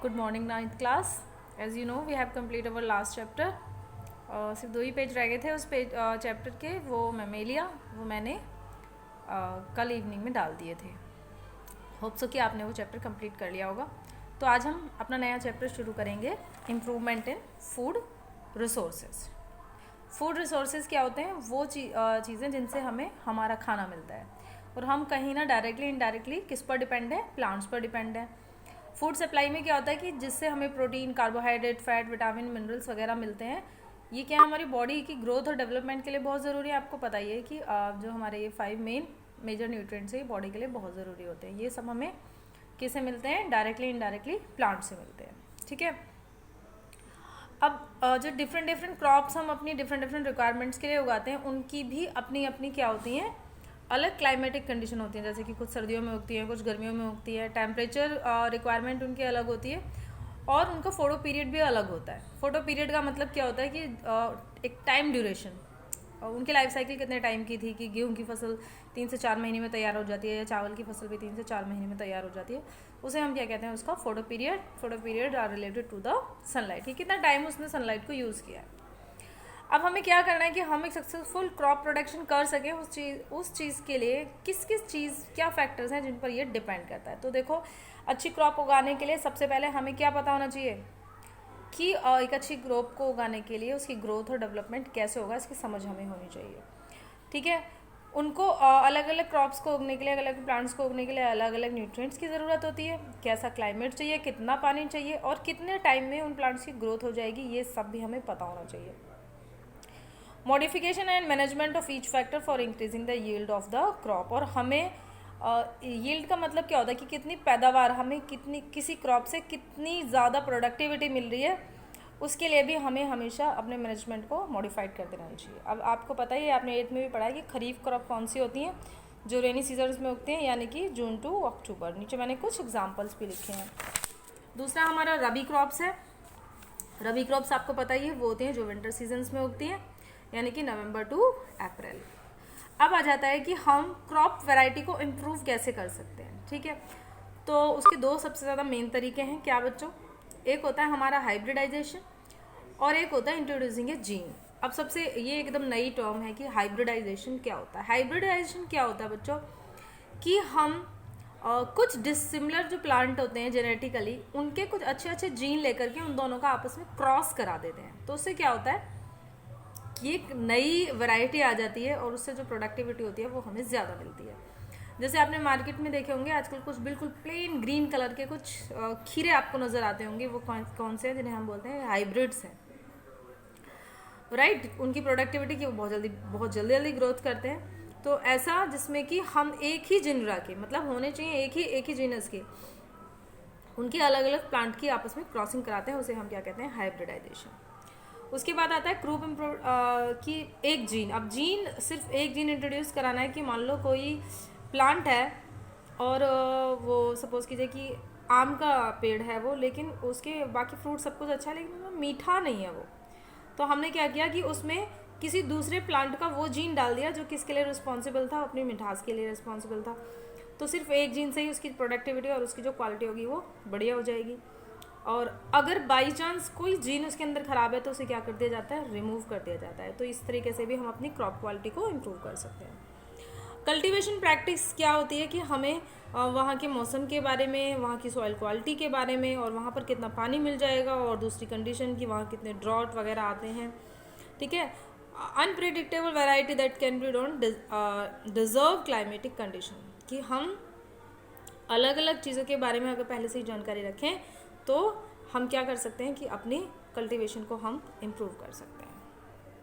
Good morning, ninth class. As you know, we have completed our last chapter. सिर्फ 2 ही page रह गए थे उस पेज चैप्टर के, वो मैमेलिया वो मैंने कल इवनिंग में डाल दिए थे. होप सो कि आपने वो चैप्टर कंप्लीट कर लिया होगा. तो आज हम अपना नया चैप्टर शुरू करेंगे, improvement in food resources. Food resources क्या होते हैं? वो चीज़ें जिनसे हमें हमारा खाना मिलता है, और हम कहीं ना डायरेक्टली इनडायरेक्टली किस पर डिपेंड है? प्लांट्स पर डिपेंड है. फूड सप्लाई में क्या होता है कि जिससे हमें protein, carbohydrate, fat, vitamin, minerals वगैरह मिलते हैं. ये क्या हमारी बॉडी की ग्रोथ और डेवलपमेंट के लिए बहुत ज़रूरी है. आपको पता ही है कि जो हमारे ये 5 मेजर न्यूट्रिएंट्स है बॉडी के लिए बहुत ज़रूरी होते हैं. ये सब हमें किससे मिलते हैं? डायरेक्टली इनडायरेक्टली प्लांट से मिलते हैं. ठीक है. अब जो डिफरेंट क्रॉप्स हम अपनी डिफरेंट रिक्वायरमेंट्स के लिए उगाते हैं, उनकी भी अपनी अपनी क्या होती हैं? अलग क्लाइमेटिक कंडीशन होती हैं. जैसे कि कुछ सर्दियों में उगती है, कुछ गर्मियों में उगती है. टेम्परेचर रिक्वायरमेंट उनकी अलग होती है, और उनका फोटो पीरियड भी अलग होता है. फोटो पीरियड का मतलब क्या होता है कि एक टाइम ड्यूरेशन, उनकी लाइफ साइकिल कितने टाइम की थी. कि गेहूं की फसल 3 से 4 महीने में तैयार हो जाती है, या चावल की फसल भी 3 से 4 महीने में तैयार हो जाती है. उसे हम क्या कहते हैं? उसका photoperiod are related to the sunlight, कि कितना टाइम उसने सनलाइट को यूज़ किया है. अब हमें क्या करना है कि हम एक सक्सेसफुल क्रॉप प्रोडक्शन कर सकें. उस चीज़ के लिए किस चीज़, क्या फैक्टर्स हैं जिन पर ये डिपेंड करता है. तो देखो, अच्छी क्रॉप उगाने के लिए सबसे पहले हमें क्या पता होना चाहिए कि एक अच्छी क्रॉप को उगाने के लिए उसकी ग्रोथ और डेवलपमेंट कैसे होगा, इसकी समझ हमें होनी चाहिए. ठीक है. उनको अलग अलग क्रॉप्स को उगने के लिए, अलग अलग प्लांट्स को उगने के लिए अलग अलग न्यूट्रिएंट्स की ज़रूरत होती है. कैसा क्लाइमेट चाहिए, कितना पानी चाहिए, और कितने टाइम में उन प्लांट्स की ग्रोथ हो जाएगी, ये सब भी हमें पता होना चाहिए. Modification and management of each factor for increasing the yield of the crop. और हमें यील्ड का मतलब क्या होता है कि कितनी पैदावार, हमें किसी क्रॉप से कितनी ज़्यादा प्रोडक्टिविटी मिल रही है, उसके लिए भी हमें हमेशा अपने मैनेजमेंट को मॉडिफाइड करते रहना चाहिए. अब आपको पता ही है, आपने 8th में भी पढ़ा है कि खरीफ क्रॉप कौन सी होती हैं? जो रेनी सीजन्स में उगती हैं, यानी कि जून टू अक्टूबर. नीचे मैंने कुछ एग्जाम्पल्स भी लिखे हैं. दूसरा हमारा रबी क्रॉप्स है. रबी क्रॉप्स आपको पता ही है, वो होती हैं जो विंटर सीजन्स में उगती हैं, यानी कि नवंबर टू अप्रैल. अब आ जाता है कि हम क्रॉप वैरायटी को इम्प्रूव कैसे कर सकते हैं. ठीक है. तो उसके 2 सबसे ज़्यादा मेन तरीके हैं. क्या बच्चों? एक होता है हमारा हाइब्रिडाइजेशन, और एक होता है इंट्रोड्यूसिंग ए जीन. अब सबसे ये एकदम नई टर्म है कि हाइब्रिडाइजेशन क्या होता है. हाइब्रिडाइजेशन क्या होता है बच्चों? कि हम कुछ डिसिमिलर जो प्लांट होते हैं जेनेटिकली, उनके कुछ अच्छे जीन लेकर के उन दोनों का आपस में क्रॉस करा देते हैं. तो उससे क्या होता है कि एक नई वैरायटी आ जाती है, और उससे जो प्रोडक्टिविटी होती है वो हमें ज़्यादा मिलती है. जैसे आपने मार्केट में देखे होंगे आजकल कुछ बिल्कुल प्लेन ग्रीन कलर के कुछ खीरे आपको नज़र आते होंगे. वो कौन से हैं? जिन्हें हम बोलते हैं हाइब्रिड्स हैं. राइट. उनकी प्रोडक्टिविटी की वो बहुत जल्दी ग्रोथ करते हैं. तो ऐसा जिसमें कि हम एक ही जिनरा के, मतलब होने चाहिए एक ही जीनस के, उनकी अलग अलग प्लांट की आपस में क्रॉसिंग कराते हैं, उसे हम क्या कहते हैं? हाइब्रिडाइजेशन. उसके बाद आता है क्रॉप इम्प्रूव की एक जीन. अब जीन, सिर्फ एक जीन इंट्रोड्यूस कराना है कि मान लो कोई प्लांट है, और वो सपोज कीजिए कि आम का पेड़ है वो, लेकिन उसके बाकी फ्रूट सब कुछ अच्छा है, लेकिन वो मीठा नहीं है वो. तो हमने क्या किया कि उसमें किसी दूसरे प्लांट का वो जीन डाल दिया जो किसके लिए रिस्पॉन्सिबल था? अपनी मिठास के लिए रिस्पॉन्सिबल था. तो सिर्फ एक जीन से ही उसकी प्रोडक्टिविटी और उसकी जो क्वालिटी होगी वो बढ़िया हो जाएगी. और अगर बाई चांस कोई जीन उसके अंदर ख़राब है तो उसे क्या कर दिया जाता है? रिमूव कर दिया जाता है. तो इस तरीके से भी हम अपनी क्रॉप क्वालिटी को इम्प्रूव कर सकते हैं. कल्टीवेशन प्रैक्टिस क्या होती है कि हमें वहाँ के मौसम के बारे में, वहाँ की सॉइल क्वालिटी के बारे में, और वहाँ पर कितना पानी मिल जाएगा, और दूसरी कंडीशन कि वहाँ कितने ड्रॉट वगैरह आते हैं. ठीक है. Unpredictable variety that can be don't deserve climatic condition, कि हम अलग अलग चीज़ों के बारे में अगर पहले से ही जानकारी रखें तो हम क्या कर सकते हैं कि अपनी कल्टीवेशन को हम इम्प्रूव कर सकते हैं.